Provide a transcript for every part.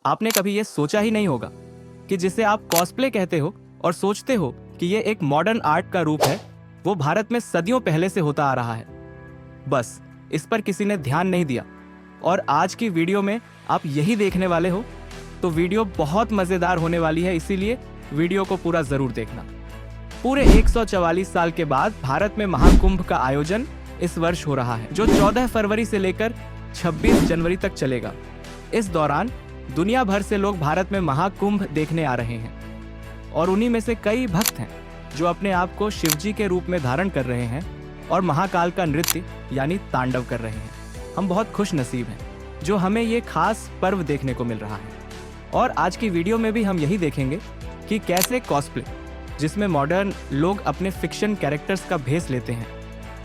आपने कभी ये सोचा ही नहीं होगा कि जिसे आप कॉस्प्ले कहते हो और सोचते हो कि ये एक मॉडर्न आर्ट का रूप है, वो भारत में सदियों पहले से होता आ रहा है। बस इस पर किसी ने ध्यान नहीं दिया और आज की वीडियो में आप यही देखने वाले हो। तो वीडियो बहुत मजेदार होने वाली है, इसीलिए वीडियो को पूरा जरूर देखना। पूरे 144 साल के बाद भारत में महाकुंभ का आयोजन इस वर्ष हो रहा है, जो 14 फरवरी से लेकर 26 जनवरी तक चलेगा। इस दौरान दुनिया भर से लोग भारत में महाकुंभ देखने आ रहे हैं और उन्हीं में से कई भक्त हैं जो अपने आप को शिवजी के रूप में धारण कर रहे हैं और महाकाल का नृत्य यानी तांडव कर रहे हैं। हम बहुत खुश नसीब हैं जो हमें ये खास पर्व देखने को मिल रहा है। और आज की वीडियो में भी हम यही देखेंगे कि कैसे कॉस्प्ले, जिसमें मॉडर्न लोग अपने फिक्शन कैरेक्टर्स का भेस लेते हैं,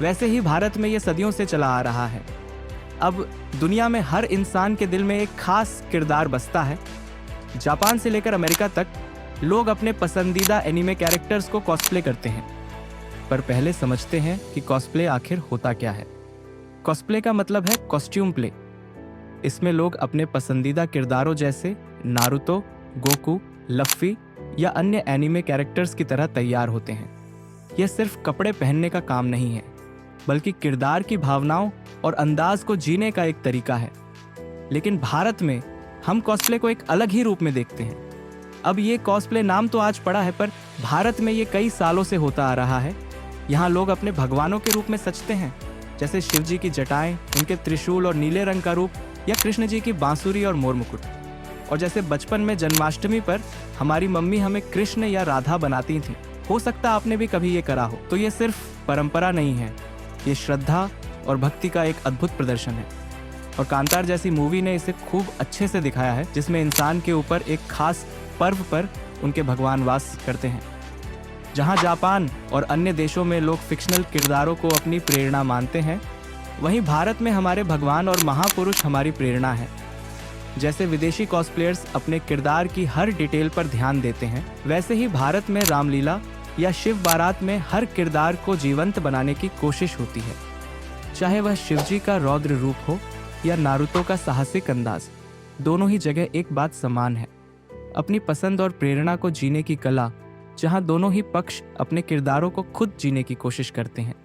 वैसे ही भारत में ये सदियों से चला आ रहा है। अब दुनिया में हर इंसान के दिल में एक खास किरदार बसता है। जापान से लेकर अमेरिका तक लोग अपने पसंदीदा एनिमे कैरेक्टर्स को कॉस्प्ले करते हैं। पर पहले समझते हैं कि कॉस्प्ले आखिर होता क्या है। कॉस्प्ले का मतलब है कॉस्ट्यूम प्ले। इसमें लोग अपने पसंदीदा किरदारों जैसे नारुतो, गोकू, लफ्फी या अन्य एनिमे कैरेक्टर्स की तरह तैयार होते हैं। यह सिर्फ कपड़े पहनने का काम नहीं है, बल्कि किरदार की भावनाओं और अंदाज को जीने का एक तरीका है। लेकिन भारत में हम कॉस्प्ले को एक अलग ही रूप में देखते हैं। अब ये कॉस्प्ले नाम तो आज पड़ा है, पर भारत में ये कई सालों से होता आ रहा है। यहाँ लोग अपने भगवानों के रूप में सजते हैं, जैसे शिव जी की जटाएं, उनके त्रिशूल और नीले रंग का रूप, या कृष्ण जी की बांसुरी और मोर मुकुट। और जैसे बचपन में जन्माष्टमी पर हमारी मम्मी हमें कृष्ण या राधा बनाती थी, हो सकता आपने भी कभी ये करा हो। तो ये सिर्फ परंपरा नहीं है, ये श्रद्धा और भक्ति का एक अद्भुत प्रदर्शन है। और कांतार जैसी मूवी ने इसे खूब अच्छे से दिखाया है, जिसमें इंसान के ऊपर एक खास पर्व पर उनके भगवान वास करते हैं। जहां जापान और अन्य देशों में लोग फिक्शनल किरदारों को अपनी प्रेरणा मानते हैं, वहीं भारत में हमारे भगवान और महापुरुष हमारी प्रेरणा है। जैसे विदेशी कॉस्प्लेयर्स अपने किरदार की हर डिटेल पर ध्यान देते हैं, वैसे ही भारत में रामलीला या शिव बारात में हर किरदार को जीवंत बनाने की कोशिश होती है। चाहे वह शिवजी का रौद्र रूप हो या नारुतो का साहसिक अंदाज, दोनों ही जगह एक बात समान है, अपनी पसंद और प्रेरणा को जीने की कला, जहां दोनों ही पक्ष अपने किरदारों को खुद जीने की कोशिश करते हैं।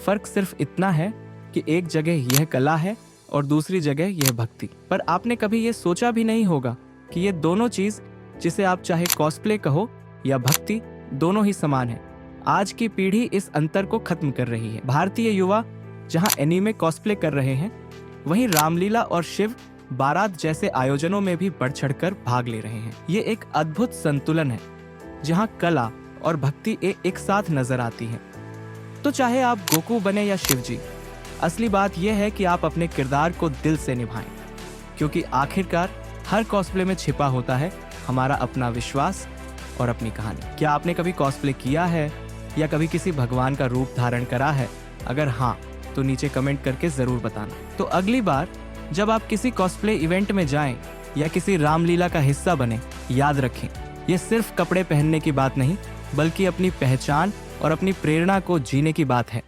फर्क सिर्फ इतना है कि एक जगह यह कला है और दूसरी जगह यह भक्ति। पर आपने कभी ये सोचा भी नहीं होगा कि ये दोनों चीज, जिसे आप चाहे कॉस्प्ले कहो या भक्ति, दोनों ही समान है। आज की पीढ़ी इस अंतर को खत्म कर रही है। भारतीय युवा जहां एनीमे कॉस्प्ले कर रहे हैं, वहीं रामलीला और शिव बारात जैसे आयोजनों में भी बढ़ चढ़कर भाग ले रहे हैं। ये एक अद्भुत संतुलन है, जहां कला और भक्ति एक साथ नजर आती है। तो चाहे आप गोकू बने या शिवजी, असली बात यह है कि आप अपने किरदार को दिल से निभाएं, क्योंकि आखिरकार हर कॉस्प्ले में छिपा होता है हमारा अपना विश्वास और अपनी कहानी। क्या आपने कभी कॉस्प्ले किया है या कभी किसी भगवान का रूप धारण करा है? अगर हाँ, तो नीचे कमेंट करके जरूर बताना। तो अगली बार जब आप किसी कॉस्प्ले इवेंट में जाएं या किसी रामलीला का हिस्सा बने, याद रखें, ये सिर्फ कपड़े पहनने की बात नहीं, बल्कि अपनी पहचान और अपनी प्रेरणा को जीने की बात है।